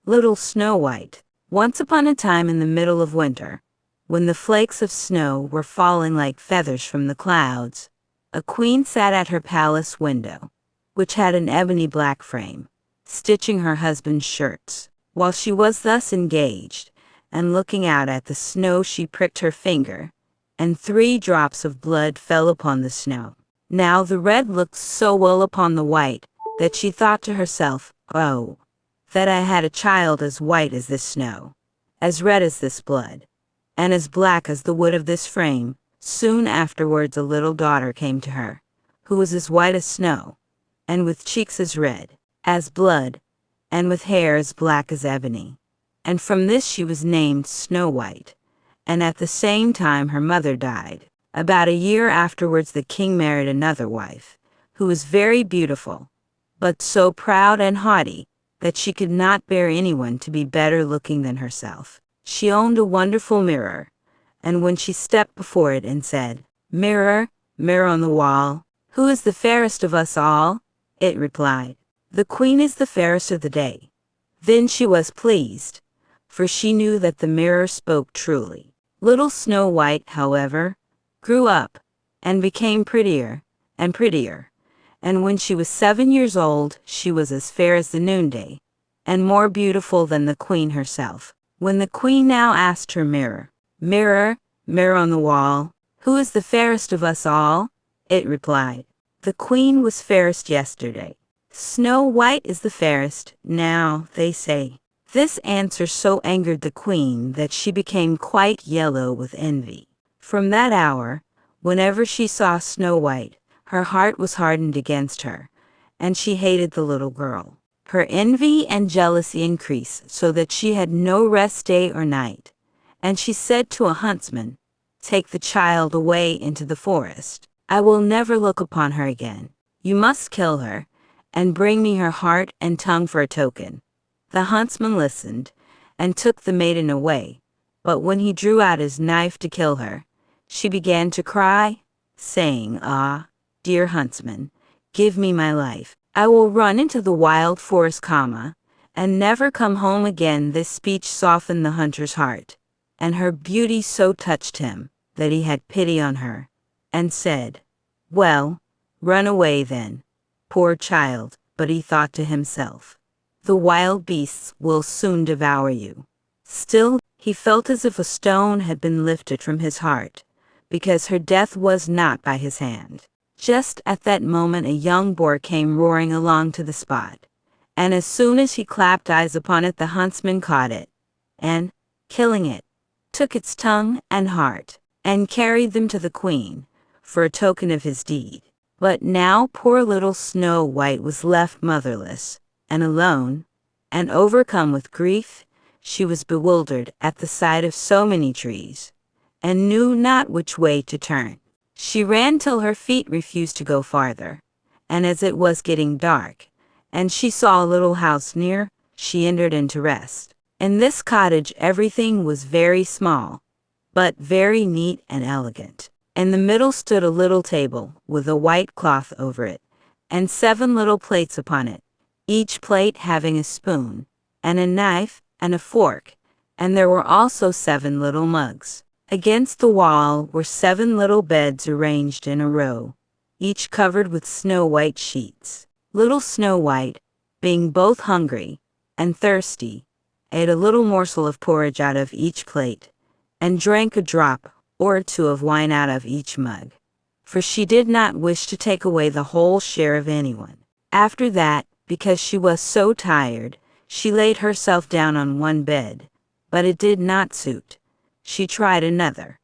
Little Snow White. Once upon a time in the middle of winter, when the flakes of snow were falling like feathers from the clouds, a queen sat at her palace window, which had an ebony black frame, stitching her husband's shirts. While she was thus engaged, and looking out at the snow, she pricked her finger, and 3 drops of blood fell upon the snow. Now the red looked so well upon the white, that she thought to herself, "Oh, that I had a child as white as this snow, as red as this blood, and as black as the wood of this frame." Soon afterwards a little daughter came to her, who was as white as snow, and with cheeks as red as blood, and with hair as black as ebony. And from this she was named Snow White. And at the same time her mother died. About a year afterwards the king married another wife, who was very beautiful, but so proud and haughty that she could not bear anyone to be better looking than herself. She owned a wonderful mirror, and when she stepped before it and said, "Mirror, mirror on the wall, who is the fairest of us all?" it replied, "The queen is the fairest of the day." Then she was pleased, for she knew that the mirror spoke truly. Little Snow White, however, grew up, and became prettier and prettier, and when she was 7 years old, she was as fair as the noonday, and more beautiful than the queen herself. When the queen now asked her mirror, "Mirror, mirror on the wall, who is the fairest of us all?" it replied, "The queen was fairest yesterday. Snow White is the fairest now, they say." This answer so angered the queen that she became quite yellow with envy. From that hour, whenever she saw Snow White, her heart was hardened against her, and she hated the little girl. Her envy and jealousy increased so that she had no rest day or night, and she said to a huntsman, "Take the child away into the forest. I will never look upon her again. You must kill her, and bring me her heart and tongue for a token." The huntsman listened, and took the maiden away, but when he drew out his knife to kill her, she began to cry, saying, "Ah, dear huntsman, give me my life. I will run into the wild forest, and never come home again." This speech softened the hunter's heart, and her beauty so touched him that he had pity on her, and said, "Well, run away then, poor child." But he thought to himself, "The wild beasts will soon devour you." Still, he felt as if a stone had been lifted from his heart, because her death was not by his hand. Just at that moment a young boar came roaring along to the spot, and as soon as he clapped eyes upon it, the huntsman caught it, and, killing it, took its tongue and heart, and carried them to the queen, for a token of his deed. But now poor little Snow White was left motherless, and alone, and overcome with grief. She was bewildered at the sight of so many trees, and knew not which way to turn. She ran till her feet refused to go farther, and as it was getting dark, and she saw a little house near, she entered in to rest. In this cottage everything was very small, but very neat and elegant. In the middle stood a little table, with a white cloth over it, and 7 little plates upon it, each plate having a spoon, and a knife, and a fork, and there were also 7 little mugs. Against the wall were 7 little beds arranged in a row, each covered with snow white sheets. Little Snow White, being both hungry and thirsty, ate a little morsel of porridge out of each plate, and drank a drop or 2 of wine out of each mug, for she did not wish to take away the whole share of anyone. After that, because she was so tired, she laid herself down on one bed, but it did not suit. She tried another,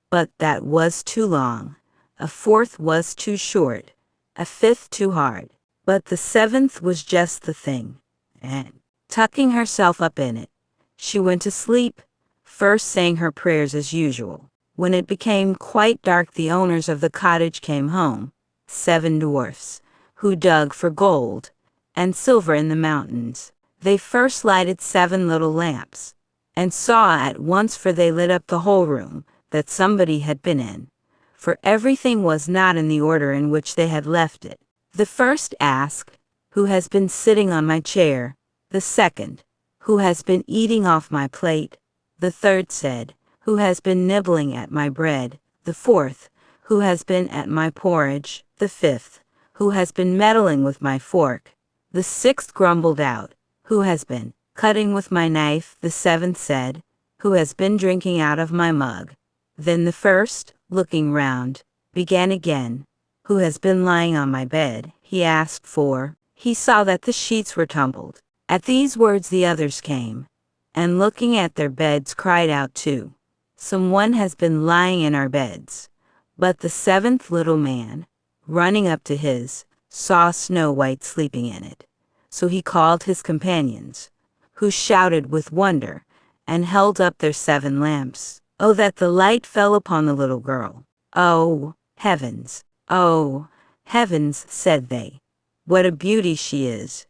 but that was too long. A 4th was too short, a 5th too hard, but the 7th was just the thing, and, tucking herself up in it, she went to sleep, first saying her prayers as usual. When it became quite dark, the owners of the cottage came home, 7 dwarfs, who dug for gold and silver in the mountains. They first lighted 7 little lamps, and saw at once, for they lit up the whole room, that somebody had been in, for everything was not in the order in which they had left it. The first asked, "Who has been sitting on my chair?" The second, "Who has been eating off my plate?" The third said, "Who has been nibbling at my bread?" The fourth, "Who has been at my porridge?" The fifth, "Who has been meddling with my fork?" The sixth grumbled out, "Who has been cutting with my knife?" The seventh said, "Who has been drinking out of my mug?" Then the first, looking round, began again, "Who has been lying on my bed?" He asked for. He saw that the sheets were tumbled. At these words the others came, and looking at their beds cried out too, "Someone has been lying in our beds." But the seventh little man, running up to his, saw Snow White sleeping in it. So he called his companions, who shouted with wonder, and held up their 7 lamps. Oh, that the light fell upon the little girl! "Oh, heavens! Oh, heavens!" said they. "What a beauty she is!"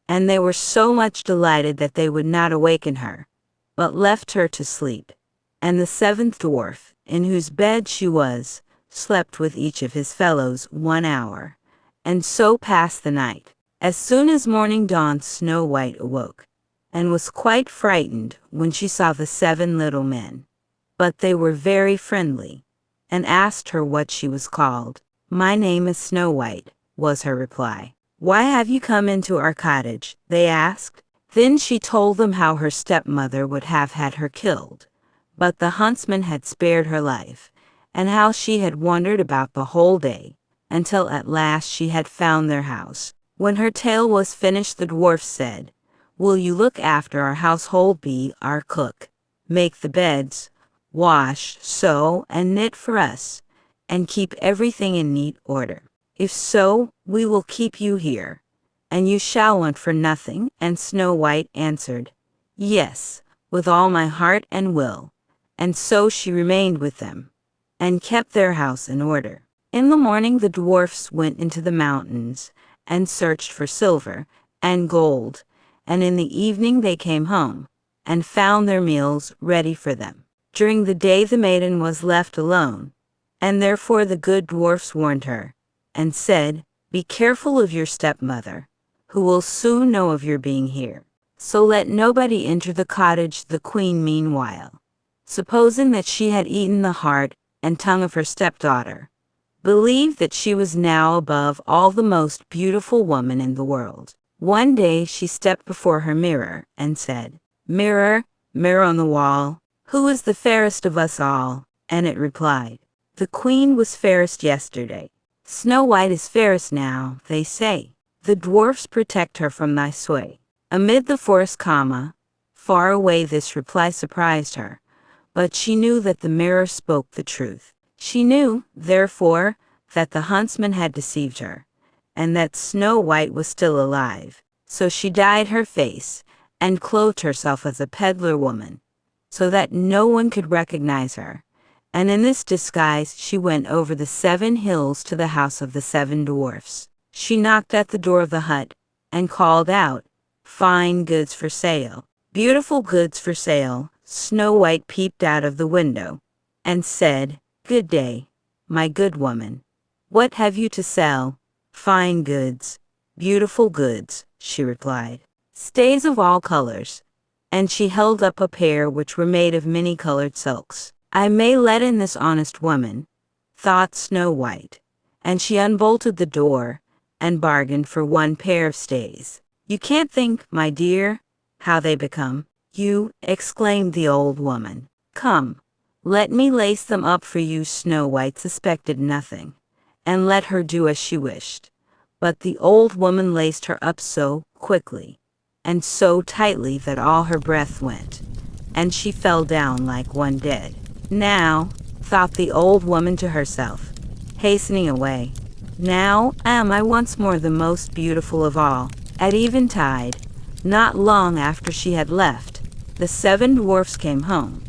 And they were so much delighted that they would not awaken her, but left her to sleep. And the 7th dwarf, in whose bed she was, slept with each of his fellows 1 hour, and so passed the night. As soon as morning dawned, Snow White awoke, and was quite frightened when she saw the 7 little men. But they were very friendly, and asked her what she was called. "My name is Snow White," was her reply. "Why have you come into our cottage?" they asked. Then she told them how her stepmother would have had her killed, but the huntsman had spared her life, and how she had wandered about the whole day, until at last she had found their house. When her tale was finished, the dwarf said, "Will you look after our household, be our cook, make the beds, wash, sew, and knit for us, and keep everything in neat order? If so, we will keep you here, and you shall want for nothing." And Snow White answered, "Yes, with all my heart and will." And so she remained with them, and kept their house in order. In the morning the dwarfs went into the mountains, and searched for silver and gold, and in the evening they came home, and found their meals ready for them. During the day the maiden was left alone, and therefore the good dwarfs warned her, and said, "Be careful of your stepmother, who will soon know of your being here. So let nobody enter the cottage." The queen meanwhile, supposing that she had eaten the heart and tongue of her stepdaughter, believed that she was now above all the most beautiful woman in the world. One day she stepped before her mirror, and said, "Mirror, mirror on the wall, who is the fairest of us all?" And it replied, "The queen was fairest yesterday. Snow White is fairest now, they say. The dwarfs protect her from thy sway." Amid the forest, far away, this reply surprised her, but she knew that the mirror spoke the truth. She knew, therefore, that the huntsman had deceived her, and that Snow White was still alive. So she dyed her face, and clothed herself as a peddler woman, so that no one could recognize her. And in this disguise she went over the 7 hills to the house of the 7 dwarfs. She knocked at the door of the hut, and called out, "Fine goods for sale, beautiful goods for sale." Snow White peeped out of the window, and said, "Good day, my good woman. What have you to sell?" "Fine goods, beautiful goods," she replied. "Stays of all colors." And she held up a pair which were made of many-colored silks. "I may let in this honest woman," thought Snow White, and she unbolted the door, and bargained for 1 pair of stays. "You can't think, my dear, how they become you," exclaimed the old woman. "Come, let me lace them up for you." Snow White suspected nothing, and let her do as she wished. But the old woman laced her up so quickly, and so tightly, that all her breath went, and she fell down like one dead. "Now," thought the old woman to herself, hastening away, "now am I once more the most beautiful of all." At eventide, not long after she had left, the 7 dwarfs came home,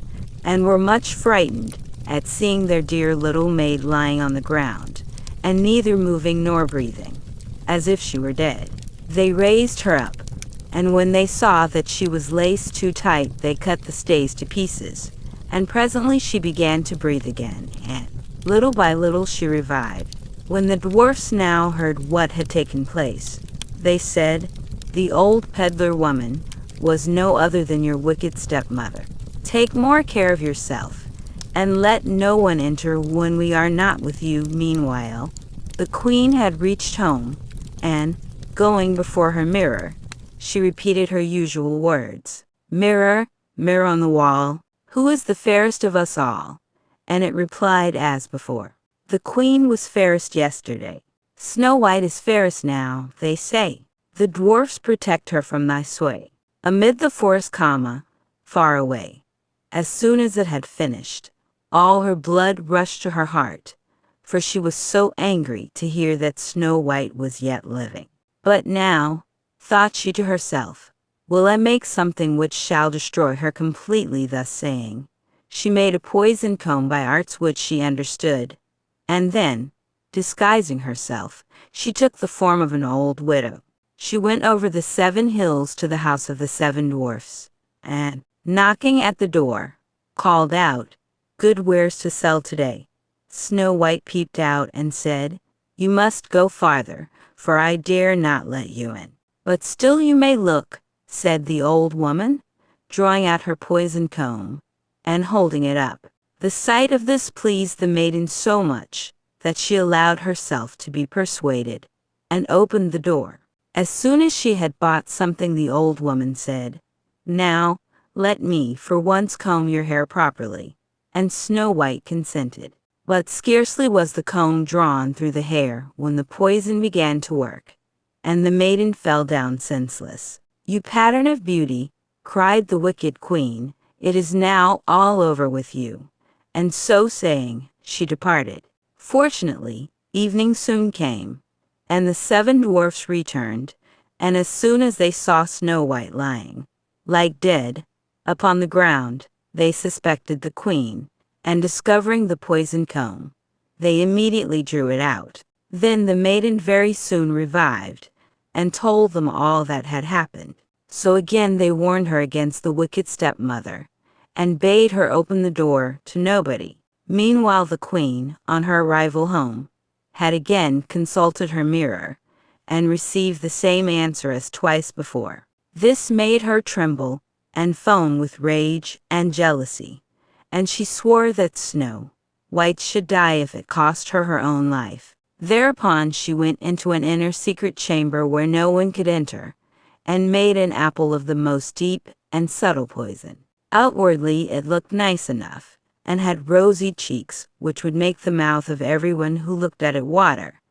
and were much frightened at seeing their dear little maid lying on the ground, and neither moving nor breathing, as if she were dead. They raised her up, and when they saw that she was laced too tight, they cut the stays to pieces, and presently she began to breathe again, and little by little she revived. When the dwarfs now heard what had taken place, they said, "The old peddler woman was no other than your wicked stepmother. Take more care of yourself, and let no one enter when we are not with you." Meanwhile, the queen had reached home, and, going before her mirror, she repeated her usual words. "Mirror, mirror on the wall, who is the fairest of us all?" And it replied as before. The queen was fairest yesterday. Snow White is fairest now, they say. The dwarfs protect her from thy sway. Amid the forest far away. As soon as it had finished, all her blood rushed to her heart, for she was so angry to hear that Snow White was yet living. "But now," thought she to herself, "will I make something which shall destroy her completely." Thus saying, she made a poisoned comb by arts which she understood, and then, disguising herself, she took the form of an old widow. She went over the 7 hills to the house of the 7 dwarfs, and, knocking at the door, called out, "Good wares to sell today." Snow White peeped out and said, "You must go farther, for I dare not let you in." "But still you may look," said the old woman, drawing out her poisoned comb, and holding it up. The sight of this pleased the maiden so much, that she allowed herself to be persuaded, and opened the door. As soon as she had bought something, the old woman said, "Now, let me for once comb your hair properly," and Snow White consented. But scarcely was the comb drawn through the hair when the poison began to work, and the maiden fell down senseless. "You pattern of beauty," cried the wicked queen, "it is now all over with you." And so saying, she departed. Fortunately, evening soon came, and the 7 dwarfs returned, and as soon as they saw Snow White lying, like dead, upon the ground, they suspected the queen, and discovering the poisoned comb, they immediately drew it out. Then the maiden very soon revived, and told them all that had happened. So again they warned her against the wicked stepmother, and bade her open the door to nobody. Meanwhile the queen, on her arrival home, had again consulted her mirror, and received the same answer as twice before. This made her tremble, and foam with rage and jealousy, and she swore that Snow White should die if it cost her her own life. Thereupon she went into an inner secret chamber where no one could enter, and made an apple of the most deep and subtle poison. Outwardly it looked nice enough, and had rosy cheeks which would make the mouth of everyone who looked at it water,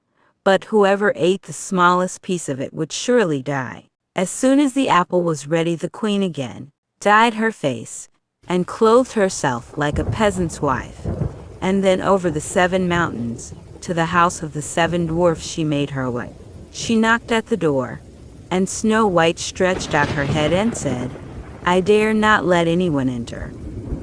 but whoever ate the smallest piece of it would surely die. As soon as the apple was ready, the queen again dyed her face, and clothed herself like a peasant's wife, and then over the 7 mountains, to the house of the 7 dwarfs she made her way. She knocked at the door, and Snow White stretched out her head and said, "I dare not let anyone enter.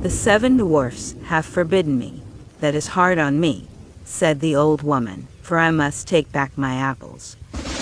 The 7 dwarfs have forbidden me. That is hard on me," said the old woman, "for I must take back my apples.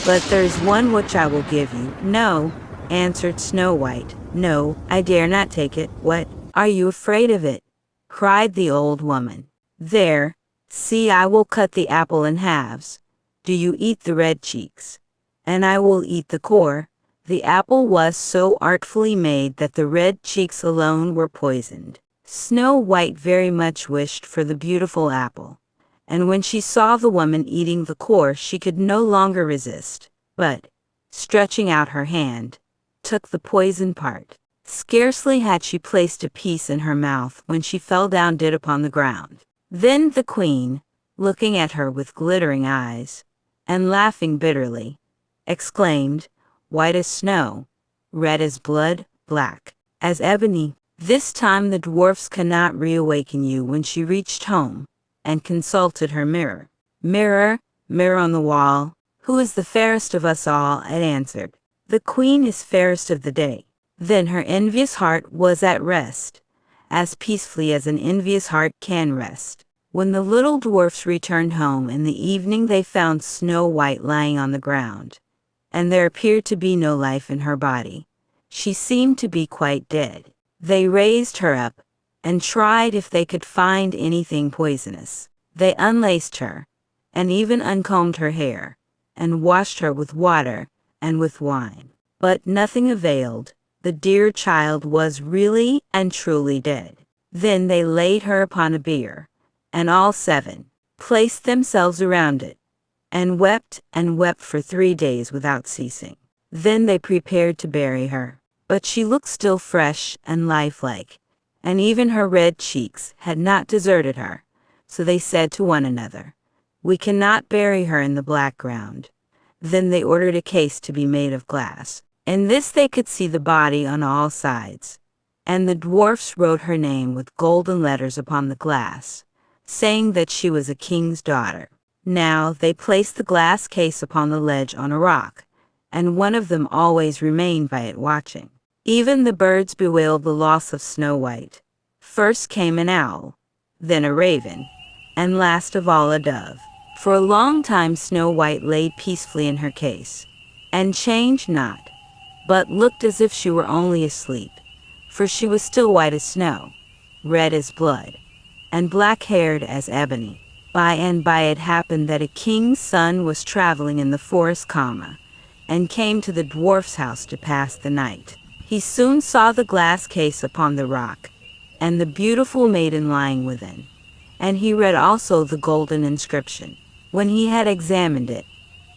But there is one which I will give you." "No," answered Snow White, "no, I dare not take it." "What, are you afraid of it?" cried the old woman. "There, see, I will cut the apple in halves. Do you eat the red cheeks, and I will eat the core." The apple was so artfully made that the red cheeks alone were poisoned. Snow White very much wished for the beautiful apple, and when she saw the woman eating the core she could no longer resist, but, stretching out her hand, took the poisoned part. Scarcely had she placed a piece in her mouth when she fell down dead upon the ground. Then the queen, looking at her with glittering eyes, and laughing bitterly, exclaimed, "White as snow, red as blood, black as ebony." This time the dwarfs could not reawaken you when she reached home, and consulted her mirror. "Mirror, mirror on the wall, who is the fairest of us all?" it answered. "The queen is fairest of the day." Then her envious heart was at rest, as peacefully as an envious heart can rest. When the little dwarfs returned home in the evening they found Snow White lying on the ground, and there appeared to be no life in her body. She seemed to be quite dead. They raised her up, and tried if they could find anything poisonous. They unlaced her, and even uncombed her hair, and washed her with water and with wine. But nothing availed. the dear child was really and truly dead. Then they laid her upon a bier, and all 7 placed themselves around it, and wept for 3 days without ceasing. Then they prepared to bury her, but she looked still fresh and lifelike, and even her red cheeks had not deserted her. So they said to one another, "We cannot bury her in the black ground." Then they ordered a case to be made of glass. In this they could see the body on all sides, and the dwarfs wrote her name with golden letters upon the glass, saying that she was a king's daughter. Now they placed the glass case upon the ledge on a rock, and one of them always remained by it watching. Even the birds bewailed the loss of Snow White. First came an owl, then a raven, and last of all a dove. For a long time Snow White lay peacefully in her case, and changed not, but looked as if she were only asleep, for she was still white as snow, red as blood, and black-haired as ebony. By and by it happened that a king's son was traveling in the forest and came to the dwarf's house to pass the night. He soon saw the glass case upon the rock, and the beautiful maiden lying within, and he read also the golden inscription. When he had examined it,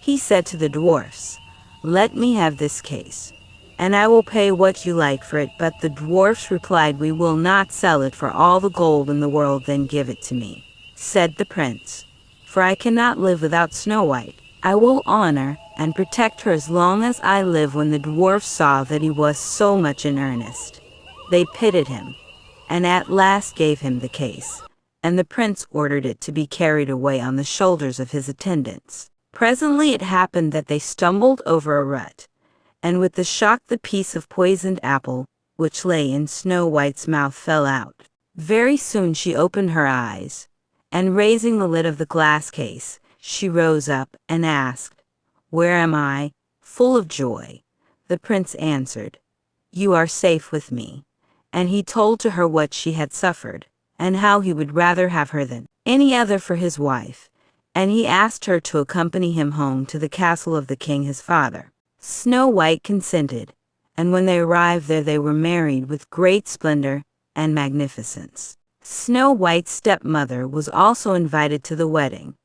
he said to the dwarfs, "Let me have this case, and I will pay what you like for it." But the dwarfs replied, "We will not sell it for all the gold in the world." "Then give it to me," said the prince, "for I cannot live without Snow White. I will honor and protect her as long as I live." When the dwarfs saw that he was so much in earnest, they pitied him, and at last gave him the case, and the prince ordered it to be carried away on the shoulders of his attendants. Presently it happened that they stumbled over a rut, and with the shock the piece of poisoned apple which lay in Snow White's mouth fell out. Very soon she opened her eyes, and raising the lid of the glass case, she rose up and asked, "Where am I?" Full of joy, the prince answered, "You are safe with me." And he told to her what she had suffered, and how he would rather have her than any other for his wife, and he asked her to accompany him home to the castle of the king his father. Snow White consented, and when they arrived there they were married with great splendor and magnificence. Snow White's stepmother was also invited to the wedding,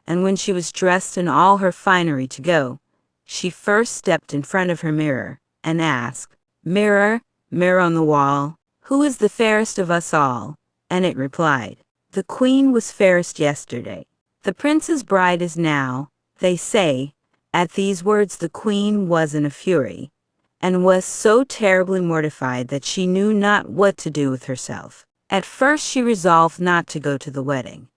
and when she was dressed in all her finery to go, she first stepped in front of her mirror and asked, "Mirror, mirror on the wall, who is the fairest of us all?" And it replied, "The queen was fairest yesterday. The prince's bride is now," they say. At these words the queen was in a fury, and was so terribly mortified that she knew not what to do with herself. At first she resolved not to go to the wedding,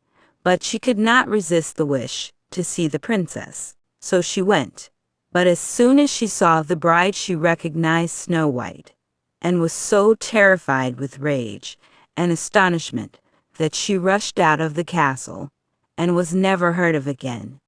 but she could not resist the wish to see the princess. So she went, but as soon as she saw the bride she recognized Snow White, and was so terrified with rage and astonishment that she rushed out of the castle, and was never heard of again.